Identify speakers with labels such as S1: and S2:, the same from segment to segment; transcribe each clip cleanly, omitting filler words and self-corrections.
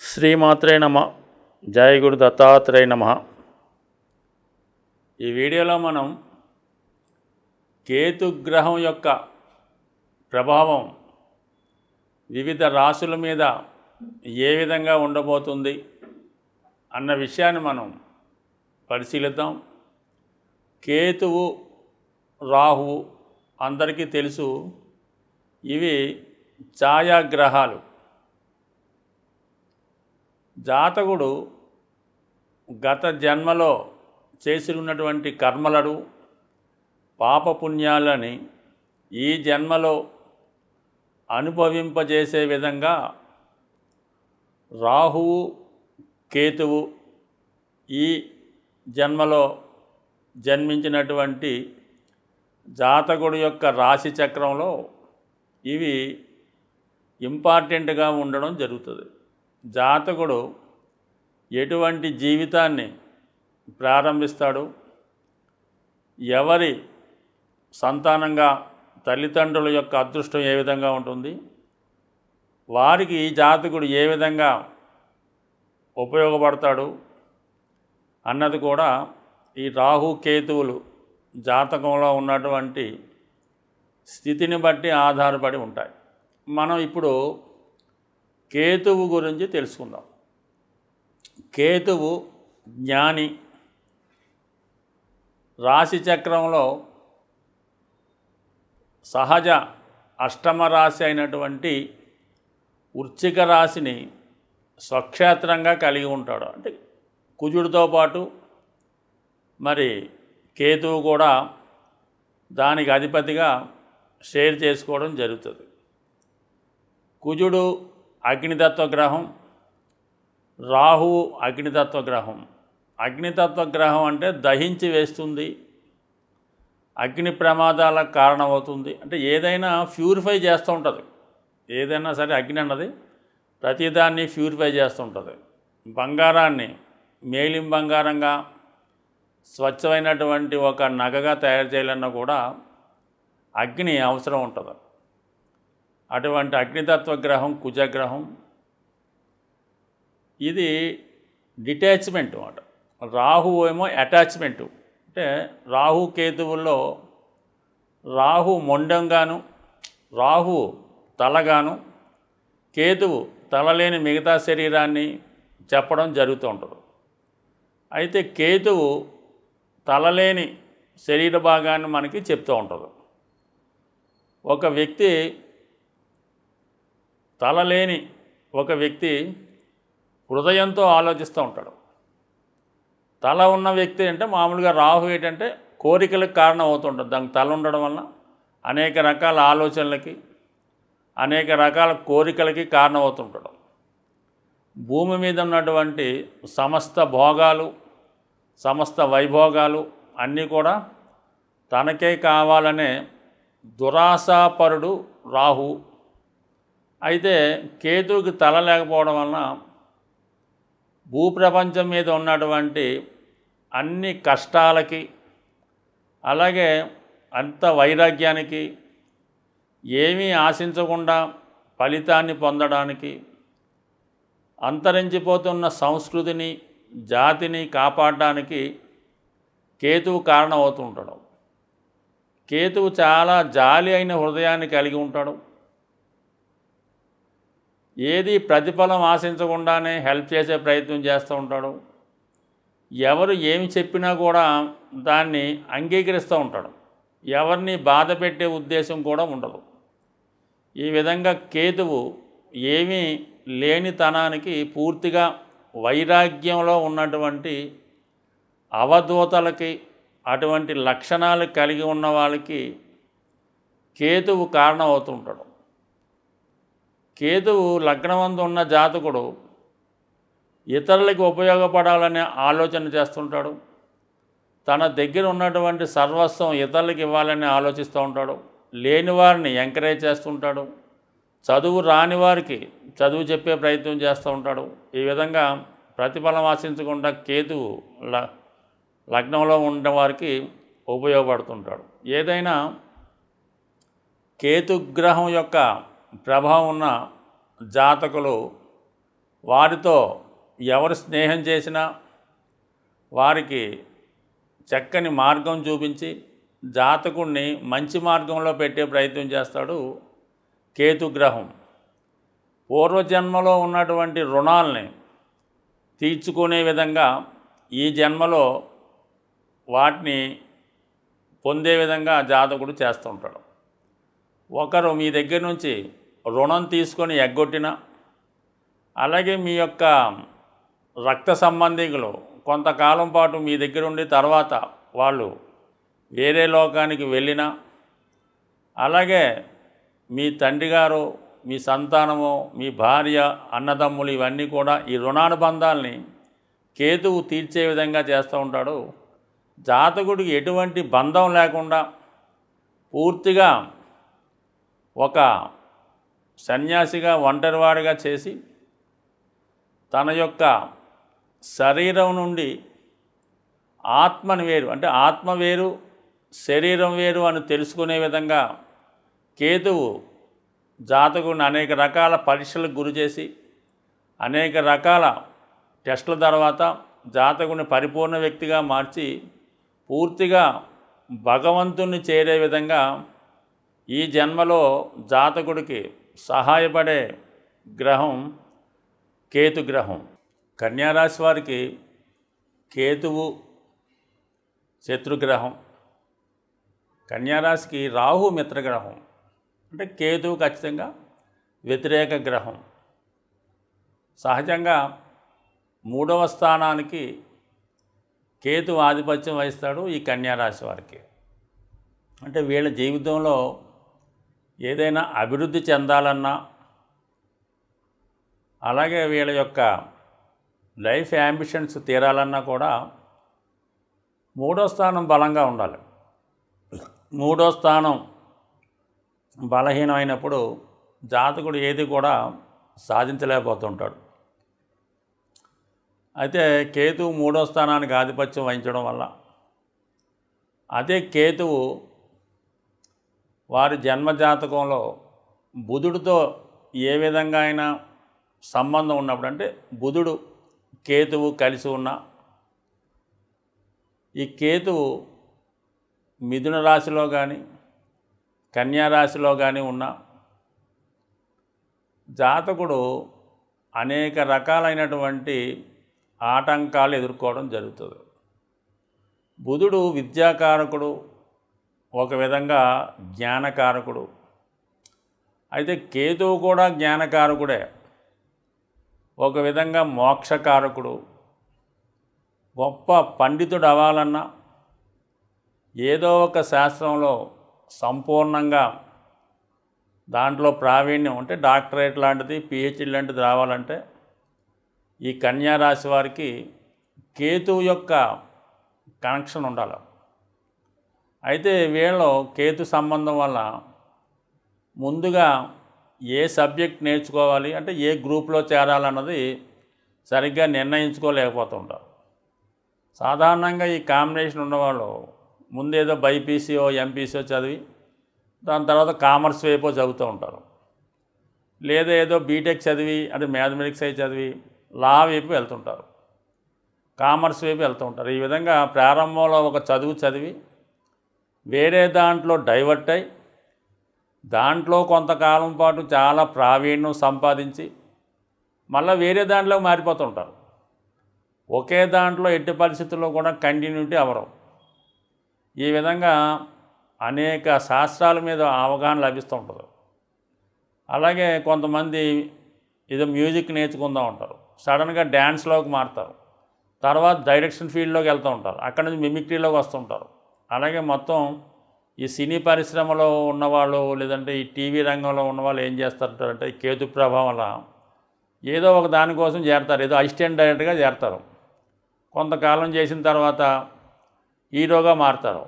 S1: శ్రీమాత్రే నమ. జయ గురు దత్తాత్రేయ నమ. ఈ వీడియోలో మనం కేతుగ్రహం యొక్క ప్రభావం వివిధ రాశుల మీద ఏ విధంగా ఉండబోతుంది అన్న విషయాన్ని మనం పరిశీలిద్దాం. కేతువు, రాహువు అందరికీ తెలుసు. ఇవి ఛాయాగ్రహాలు. జాతకుడు గత జన్మలో చేసినటువంటి కర్మలను, పాపపుణ్యాలని ఈ జన్మలో అనుభవింపజేసే విధంగా రాహువు, కేతువు ఈ జన్మలో జన్మించినటువంటి జాతకుడు యొక్క రాశి చక్రంలో ఇవి ఇంపార్టెంట్గా ఉండడం జరుగుతుంది. జాతకుడు ఎటువంటి జీవితాన్ని ప్రారంభిస్తాడు, ఎవరి సంతానంగా తల్లిదండ్రుల యొక్క అదృష్టం ఏ విధంగా ఉంటుంది, వారికి జాతకుడు ఏ విధంగా ఉపయోగపడతాడు అన్నది కూడా ఈ రాహు కేతువులు జాతకంలో ఉన్నటువంటి స్థితిని బట్టి ఆధారపడి ఉంటాయి. మనం ఇప్పుడు కేతువు గురించి తెలుసుకుందాం. కేతువు జ్ఞాని. రాశి చక్రంలో సహజ అష్టమ రాశి అయినటువంటి వృశ్చిక రాశిని స్వక్షేత్రంగా కలిగి ఉంటాడు. అంటే కుజుడితో పాటు మరి కేతువు కూడా దానికి అధిపతిగా షేర్ చేసుకోవడం జరుగుతుంది. కుజుడు అగ్నితత్వ గ్రహం, రాహువు అగ్నితత్వ గ్రహం. అగ్నితత్వ గ్రహం అంటే దహించి వేస్తుంది, అగ్ని ప్రమాదాలకు కారణమవుతుంది. అంటే ఏదైనా ప్యూరిఫై చేస్తూ ఉంటుంది. ఏదైనా సరే అగ్ని అన్నది ప్రతిదాన్ని ప్యూరిఫై చేస్తూ ఉంటుంది. బంగారాన్ని మేలిం బంగారంగా స్వచ్ఛమైనటువంటి ఒక నగగా తయారు చేయాలన్నా కూడా అగ్ని అవసరం ఉంటుంది. అటువంటి అగ్నితత్వ గ్రహం కుజగ్రహం. ఇది డిటాచ్మెంట్ అన్నమాట. రాహువు ఏమో అటాచ్మెంటు. అంటే రాహు కేతువుల్లో రాహు మొండంగాను, రాహు తలగాను, కేతువు తలలేని మిగతా శరీరాన్ని చెప్పడం జరుగుతూ ఉంటుంది. అయితే కేతువు తలలేని శరీర భాగాన్ని మనకి చెప్తూ ఉంటుంది. ఒక వ్యక్తి తలలేని ఒక వ్యక్తి హృదయంతో ఆలోచిస్తూ ఉంటాడు. తల ఉన్న వ్యక్తి అంటే మామూలుగా రాహు ఏంటంటే కోరికలకు కారణం అవుతుంటుంది. దానికి తల ఉండడం వలన అనేక రకాల ఆలోచనలకి, అనేక రకాల కోరికలకి కారణం అవుతుంటాడు. భూమి మీద ఉన్నటువంటి సమస్త భోగాలు, సమస్త వైభోగాలు అన్నీ కూడా తనకే కావాలనే దురాశాపరుడు రాహు. అయితే కేతువుకి తల లేకపోవడం వలన భూప్రపంచం మీద ఉన్నటువంటి అన్ని కష్టాలకి, అలాగే అంత వైరాగ్యానికి, ఏమీ ఆశించకుండా ఫలితాన్ని పొందడానికి, అంతరించిపోతున్న సంస్కృతిని, జాతిని కాపాడడానికి కేతువు కారణం అవుతుంటాడు. కేతువు చాలా జాలి అయిన హృదయాన్ని కలిగి ఉంటాడు. ఏది ప్రతిఫలం ఆశించకుండానే హెల్ప్ చేసే ప్రయత్నం చేస్తూ ఉంటాడు. ఎవరు ఏమి చెప్పినా కూడా దాన్ని అంగీకరిస్తూ ఉంటాడు. ఎవరిని బాధ పెట్టే ఉద్దేశం కూడా ఉండదు. ఈ విధంగా కేతువు ఏమీ లేనితనానికి పూర్తిగా వైరాగ్యంలో ఉన్నటువంటి అవధూతలకి, అటువంటి లక్షణాలు కలిగి ఉన్న వాళ్ళకి కేతువు కారణం అవుతుంటాడు. కేతువు లగ్నమందు ఉన్న జాతకుడు ఇతరులకి ఉపయోగపడాలనే ఆలోచన చేస్తుంటాడు. తన దగ్గర ఉన్నటువంటి సర్వస్వం ఇతరులకు ఇవ్వాలని ఆలోచిస్తూ ఉంటాడు. లేని వారిని ఎంకరేజ్ చేస్తుంటాడు. చదువు రాని వారికి చదువు చెప్పే ప్రయత్నం చేస్తూ ఉంటాడు. ఈ విధంగా ప్రతిఫలం ఆశించకుండా కేతువు లగ్నంలో ఉన్నవారికి ఉపయోగపడుతుంటాడు. ఏదైనా కేతుగ్రహం యొక్క ప్రభావం ఉన్న జాతకులు వారితో ఎవరు స్నేహం చేసినా వారికి చక్కని మార్గం చూపించి జాతకుడిని మంచి మార్గంలో పెట్టే ప్రయత్నం చేస్తాడు కేతుగ్రహం. పూర్వజన్మలో ఉన్నటువంటి రుణాలని తీర్చుకునే విధంగా ఈ జన్మలో వాటిని పొందే విధంగా జాతకుడు చేస్తుంటాడు. ఒకరు మీ దగ్గర నుంచి రుణం తీసుకొని ఎగ్గొట్టినా, అలాగే మీ యొక్క రక్త సంబంధికులు కొంతకాలం పాటు మీ దగ్గర ఉండి తర్వాత వాళ్ళు వేరే లోకానికి వెళ్ళినా, అలాగే మీ తండ్రి గారు, మీ సంతానము, మీ భార్య, అన్నదమ్ములు ఇవన్నీ కూడా ఈ రుణానుబంధాలని కేతువు తీర్చే విధంగా చేస్తూ ఉంటాడు. జాతకుడికి ఎటువంటి బంధం లేకుండా పూర్తిగా ఒక సన్యాసిగా ఒంటరివాడిగా చేసి తన యొక్క శరీరం నుండి ఆత్మని వేరు, అంటే ఆత్మ వేరు శరీరం వేరు అని తెలుసుకునే విధంగా కేతువు జాతకుడిని అనేక రకాల పరీక్షలకు గురి చేసి అనేక రకాల టెస్టుల తర్వాత జాతకుడిని పరిపూర్ణ వ్యక్తిగా మార్చి పూర్తిగా భగవంతుణ్ణి చేరే విధంగా ఈ జన్మలో జాతకుడికి సహాయపడే గ్రహం కేతుగ్రహం. కన్యారాశి వారికి కేతువు శత్రుగ్రహం, కన్యారాశికి రాహు మిత్రగ్రహం, అంటే కేతువు ఖచ్చితంగా వ్యతిరేక గ్రహం. సహజంగా 3వ స్థానానికి కేతు ఆధిపత్యం వహిస్తాడు ఈ కన్యారాశి వారికి. అంటే వీళ్ళ జీవితంలో ఏదైనా అభివృద్ధి చెందాలన్నా, అలాగే వీళ్ళ యొక్క లైఫ్ యాంబిషన్స్ తీరాలన్నా కూడా 3వ స్థానం బలంగా ఉండాలి. 3వ స్థానం బలహీనమైనప్పుడు జాతకుడు ఏది కూడా సాధించలేకపోతుంటాడు. అయితే కేతువు 3వ స్థానానికి ఆధిపత్యం వహించడం వల్ల, అదే కేతువు వారి జన్మజాతకంలో బుధుడితో ఏ విధంగా అయినా సంబంధం ఉన్నప్పుడు, అంటే బుధుడు కేతువు కలిసి ఉన్న ఈ కేతువు మిథున రాశిలో కానీ కన్యా రాశిలో కానీ ఉన్న జాతకుడు అనేక రకాలైనటువంటి ఆటంకాలు ఎదుర్కోవడం జరుగుతుంది. బుధుడు విద్యాకారకుడు, ఒక విధంగా జ్ఞానకారకుడు. అయితే కేతువు కూడా జ్ఞానకారకుడే, ఒక విధంగా మోక్షకారకుడు. గొప్ప పండితుడు అవ్వాలన్నా, ఏదో ఒక శాస్త్రంలో సంపూర్ణంగా దాంట్లో ప్రావీణ్యం అంటే డాక్టరేట్ లాంటిది, పిహెచ్డి లాంటిది రావాలంటే ఈ కన్యా రాశి వారికి కేతువు యొక్క కనెక్షన్ ఉండాలి. అయితే వీళ్ళు కేతు సంబంధం వల్ల ముందుగా ఏ సబ్జెక్ట్ నేర్చుకోవాలి, అంటే ఏ గ్రూప్లో చేరాలన్నది సరిగ్గా నిర్ణయించుకోలేకపోతుంటారు. సాధారణంగా ఈ కాంబినేషన్ ఉన్నవాళ్ళు ముందేదో బైపీసీఓ ఎంపీసీఓ చదివి దాని తర్వాత కామర్స్ వైపు చదువుతూ ఉంటారు, లేదా ఏదో బీటెక్ చదివి అంటే మ్యాథమెటిక్స్ అయి చదివి లా వైపు వెళ్తుంటారు, కామర్స్ వైపు వెళ్తూ ఉంటారు. ఈ విధంగా ప్రారంభంలో ఒక చదువు చదివి వేరే దాంట్లో డైవర్ట్ అయి దాంట్లో కొంతకాలం పాటు చాలా ప్రావీణ్యం సంపాదించి మళ్ళీ వేరే దాంట్లోకి మారిపోతుంటారు. ఒకే దాంట్లో ఎట్టి పరిస్థితుల్లో కూడా కంటిన్యూటీ అవరం. ఈ విధంగా అనేక శాస్త్రాల మీద అవగాహన లభిస్తూ ఉంటుంది. అలాగే కొంతమంది ఏదో మ్యూజిక్ నేర్చుకుందాం ఉంటారు, సడన్గా డ్యాన్స్లోకి మారుతారు, తర్వాత డైరెక్షన్ ఫీల్డ్లోకి వెళ్తూ ఉంటారు, అక్కడి నుంచి మిమిక్రీలోకి వస్తుంటారు. అలాగే మొత్తం ఈ సినీ పరిశ్రమలో ఉన్నవాళ్ళు, లేదంటే ఈ టీవీ రంగంలో ఉన్నవాళ్ళు ఏం చేస్తారంటే ఈ కేతు ప్రభావం వల్ల ఏదో ఒక దానికోసం చేరతారు, ఏదో అసిస్టెంట్ డైరెక్టర్గా చేరతారు. కొంతకాలం చేసిన తర్వాత హీరోగా మారుతారు.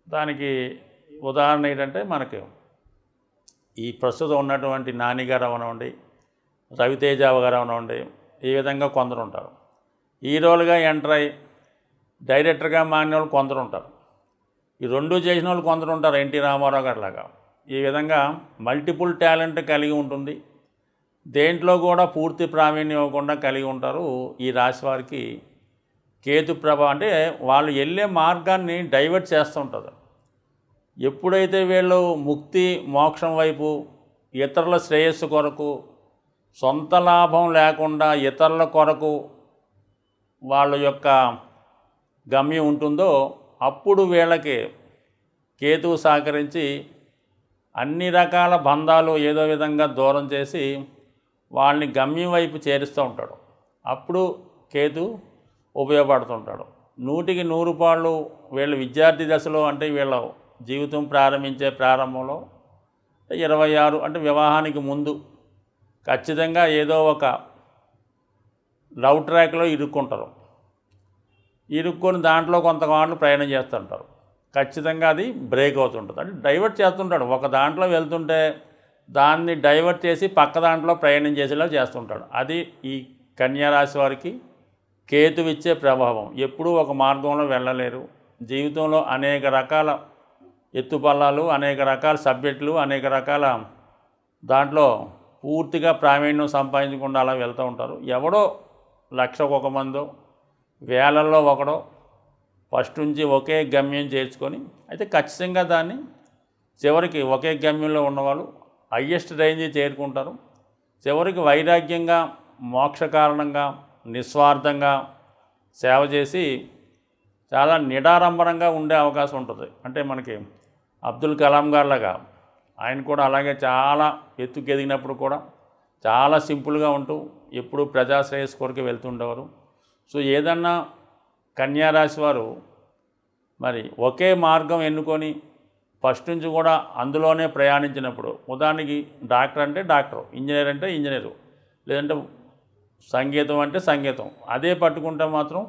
S1: దానికి ఉదాహరణ ఏంటంటే మనకి ఈ ప్రస్తుతం ఉన్నటువంటి నాని గారు అవనండి, రవితేజ గారు అవనండి, ఈ విధంగా కొందరు ఉంటారు. హీరోలుగా ఎంటర్ అయ్యి డైరెక్టర్గా మారిన వాళ్ళు కొందరు ఉంటారు. ఈ రెండు చేసిన వాళ్ళు కొందరు ఉంటారు, ఎన్టీ రామారావు గారిలాగా. ఈ విధంగా మల్టిపుల్ టాలెంట్ కలిగి ఉంటుంది. దేంట్లో కూడా పూర్తి ప్రావీణ్యం ఇవ్వకుండా కలిగి ఉంటారు ఈ రాశి వారికి. కేతు ప్రభావం అంటే వాళ్ళు వెళ్ళే మార్గాన్ని డైవర్ట్ చేస్తూ ఉంటుంది. ఎప్పుడైతే వీళ్ళు ముక్తి మోక్షం వైపు, ఇతరుల శ్రేయస్సు కొరకు, సొంత లాభం లేకుండా ఇతరుల కొరకు వాళ్ళ యొక్క గమ్యం ఉంటుందో అప్పుడు వీళ్ళకి కేతువు సహకరించి అన్ని రకాల బంధాలు ఏదో విధంగా దూరం చేసి వాళ్ళని గమ్యం వైపు చేరుస్తూ ఉంటాడు. అప్పుడు కేతు ఉపయోగపడుతుంటాడు. 100కి 100 పాళ్ళు వీళ్ళు విద్యార్థి దశలో, అంటే వీళ్ళ జీవితం ప్రారంభించే ప్రారంభంలో 26 అంటే వివాహానికి ముందు ఖచ్చితంగా ఏదో ఒక లవ్ ట్రాక్లో ఇరుక్కుంటారు. ఇరుక్కొని దాంట్లో కొంతకాలం ప్రయాణం చేస్తుంటారు. ఖచ్చితంగా అది బ్రేక్ అవుతుంటుంది, అంటే డైవర్ట్ చేస్తుంటాడు. ఒక దాంట్లో వెళ్తుంటే దాన్ని డైవర్ట్ చేసి పక్క దాంట్లో ప్రయాణం చేసేలా చేస్తుంటాడు. అది ఈ కన్యారాశి వారికి కేతువిచ్చే ప్రభావం. ఎప్పుడూ ఒక మార్గంలో వెళ్ళలేరు. జీవితంలో అనేక రకాల ఎత్తుపల్లాలు, అనేక రకాల సబ్జెక్టులు, అనేక రకాల దాంట్లో పూర్తిగా ప్రావీణ్యం సంపాదించకుండా అలా వెళ్తూ ఉంటారు. ఎవడో లక్షకు ఒక మందో, వేలల్లో ఒకడో ఫస్ట్ నుంచి ఒకే గమ్యం చేర్చుకొని, అయితే ఖచ్చితంగా దాన్ని చివరికి ఒకే గమ్యంలో ఉన్నవాళ్ళు హయ్యెస్ట్ రేంజ్ చేరుకుంటారు. చివరికి వైరాగ్యంగా, మోక్ష కారణంగా, నిస్వార్థంగా సేవ చేసి చాలా నిడారంభరంగా ఉండే అవకాశం ఉంటుంది. అంటే మనకి అబ్దుల్ కలాం గారిలాగా ఆయన కూడా అలాగే చాలా ఎత్తుకెదిగినప్పుడు కూడా చాలా సింపుల్గా ఉంటూ ఎప్పుడూ ప్రజాశ్రేయస్ కొరకు వెళ్తుండేవారు. సో ఏదన్నా కన్యారాశి వారు మరి ఒకే మార్గం ఎన్నుకొని ఫస్ట్ నుంచి కూడా అందులోనే ప్రయాణించినప్పుడు, ఉదాహరణకి డాక్టర్ అంటే డాక్టర్, ఇంజనీర్ అంటే ఇంజనీరు, లేదంటే సంగీతం అంటే సంగీతం, అదే పట్టుకుంటే మాత్రం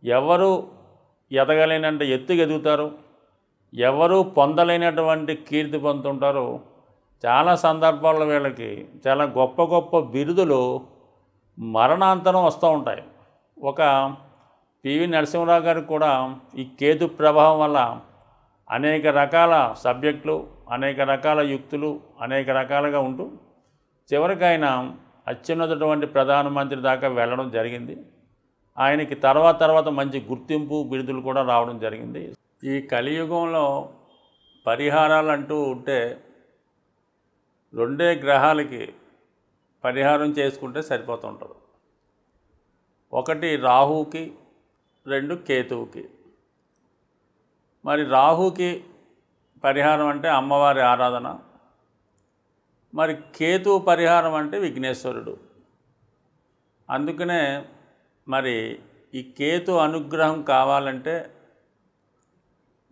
S1: ఎవరు ఎదగలేనంటే ఎత్తుకెదుగుతారు, ఎవరు పొందలేనటువంటి కీర్తి పొందుతుంటారు. చాలా సందర్భాల్లో వీళ్ళకి చాలా గొప్ప గొప్ప బిరుదులు మరణాంతరం వస్తూ ఉంటాయి. ఒక పివి నరసింహరావు గారికి కూడా ఈ కేతు ప్రభావం వల్ల అనేక రకాల సబ్జెక్టులు, అనేక రకాల యుక్తులు, అనేక రకాలుగా ఉంటూ చివరికి ఆయన అత్యున్నతటువంటి ప్రధానమంత్రి దాకా వెళ్ళడం జరిగింది. ఆయనకి తర్వాత మంచి గుర్తింపు, బిరుదులు కూడా రావడం జరిగింది. ఈ కలియుగంలో పరిహారాలు అంటూ ఉంటే 2 గ్రహాలకి పరిహారం చేసుకుంటే సరిపోతుంటుంది. ఒకటి రాహుకి, 2 కేతువుకి. మరి రాహుకి పరిహారం అంటే అమ్మవారి ఆరాధన, మరి కేతువు పరిహారం అంటే విఘ్నేశ్వరుడు. అందుకనే మరి ఈ కేతు అనుగ్రహం కావాలంటే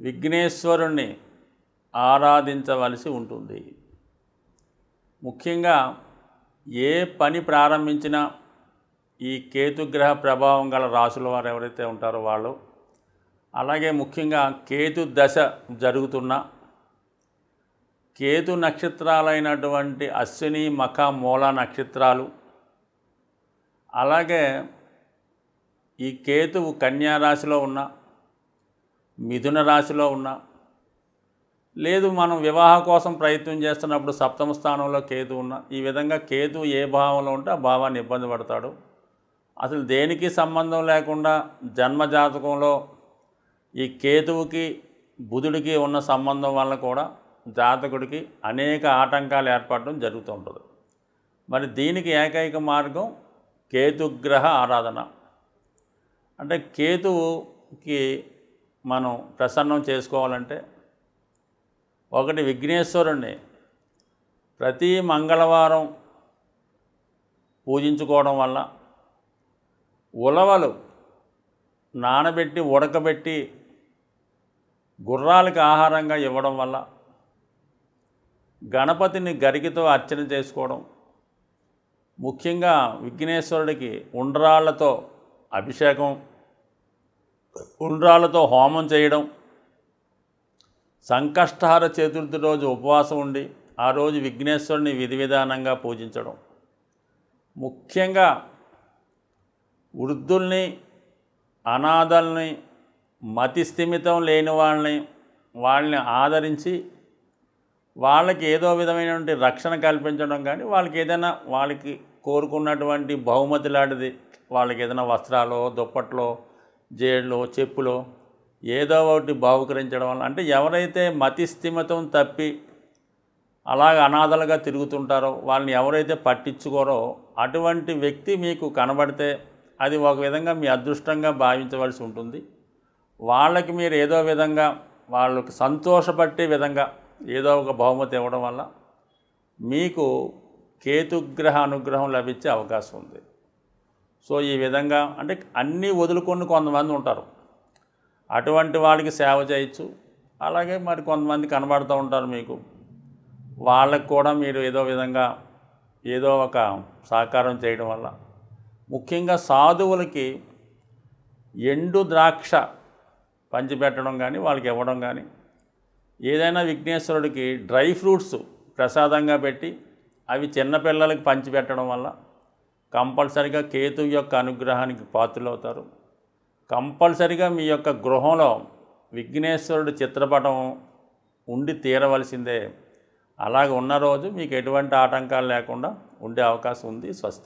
S1: విఘ్నేశ్వరుణ్ణి ఆరాధించవలసి ఉంటుంది. ముఖ్యంగా ఏ పని ప్రారంభించినా ఈ కేతుగ్రహ ప్రభావం గల రాశుల వారు ఎవరైతే ఉంటారో వాళ్ళు, అలాగే ముఖ్యంగా కేతు దశ జరుగుతున్న కేతు నక్షత్రాలైనటువంటి అశ్విని, మఖ, మూల నక్షత్రాలు, అలాగే ఈ కేతువు కన్యా రాశిలో ఉన్న, మిథున రాశిలో ఉన్న, లేదు మనం వివాహ కోసం ప్రయత్నం చేస్తున్నప్పుడు సప్తమ స్థానంలో కేతు ఉన్న, ఈ విధంగా కేతు ఏ భావంలో ఉంటే ఆ భావాన్ని ఇబ్బంది పడతాడు. అసలు దేనికి సంబంధం లేకుండా జన్మజాతకంలో ఈ కేతువుకి బుధుడికి ఉన్న సంబంధం వల్ల కూడా జాతకుడికి అనేక ఆటంకాలు ఏర్పడడం జరుగుతూ ఉంటుంది. మరి దీనికి ఏకైక మార్గం కేతుగ్రహ ఆరాధన. అంటే కేతువుకి మనం ప్రసన్నం చేసుకోవాలంటే ఒకటి విఘ్నేశ్వరుణ్ణి ప్రతి మంగళవారం పూజించుకోవడం వల్ల, ఉలవలు నానబెట్టి ఉడకబెట్టి గుర్రాలకు ఆహారంగా ఇవ్వడం వల్ల, గణపతిని గరికతో అర్చన చేసుకోవడం, ముఖ్యంగా విఘ్నేశ్వరుడికి ఉండ్రాళ్లతో అభిషేకం, ఉండ్రాళ్లతో హోమం చేయడం, సంకష్టహార చతుర్థి రోజు ఉపవాసం ఉండి ఆ రోజు విఘ్నేశ్వరుని విధి విధానంగా పూజించడం, ముఖ్యంగా వృద్ధుల్ని, అనాథల్ని, మతి స్థిమితం లేని వాళ్ళని ఆదరించి వాళ్ళకి ఏదో విధమైనటువంటి రక్షణ కల్పించడం కానీ, వాళ్ళకి ఏదైనా వాళ్ళకి కోరుకున్నటువంటి బహుమతి లాంటిది, వాళ్ళకి ఏదైనా వస్త్రాలో, దుప్పట్లో, జేళ్ళు, చెప్పులో ఏదో ఒకటి బహుకరించడం వల్ల, అంటే ఎవరైతే మతిస్థిమితం తప్పి అలాగ అనాథలుగా తిరుగుతుంటారో, వాళ్ళని ఎవరైతే పట్టించుకోరో అటువంటి వ్యక్తి మీకు కనబడితే అది ఒక విధంగా మీ అదృష్టంగా భావించవలసి ఉంటుంది. వాళ్ళకి మీరు ఏదో విధంగా వాళ్ళకి సంతోషపట్టే విధంగా ఏదో ఒక బహుమతి ఇవ్వడం వల్ల మీకు కేతుగ్రహ అనుగ్రహం లభించే అవకాశం ఉంది. సో ఈ విధంగా అంటే అన్నీ వదులుకొని కొంతమంది ఉంటారు, అటువంటి వాళ్ళకి సేవ చేయొచ్చు. అలాగే మరి కొంతమంది కనబడుతూ ఉంటారు మీకు, వాళ్ళకు కూడా మీరు ఏదో విధంగా ఏదో ఒక సహకారం చేయడం వల్ల, ముఖ్యంగా సాధువులకి ఎండు ద్రాక్ష పంచిపెట్టడం కానీ, వాళ్ళకి ఇవ్వడం కానీ, ఏదైనా విఘ్నేశ్వరుడికి డ్రై ఫ్రూట్స్ ప్రసాదంగా పెట్టి అవి చిన్నపిల్లలకి పంచిపెట్టడం వల్ల కంపల్సరిగా కేతువు యొక్క అనుగ్రహానికి పాత్రలవుతారు. కంపల్సరిగా మీ యొక్క గృహంలో విఘ్నేశ్వరుడి చిత్రపటం ఉండి తీరవలసిందే. అలాగ ఉన్న రోజు మీకు ఎటువంటి ఆటంకాలు లేకుండా ఉండే అవకాశం ఉంది. స్వస్తి.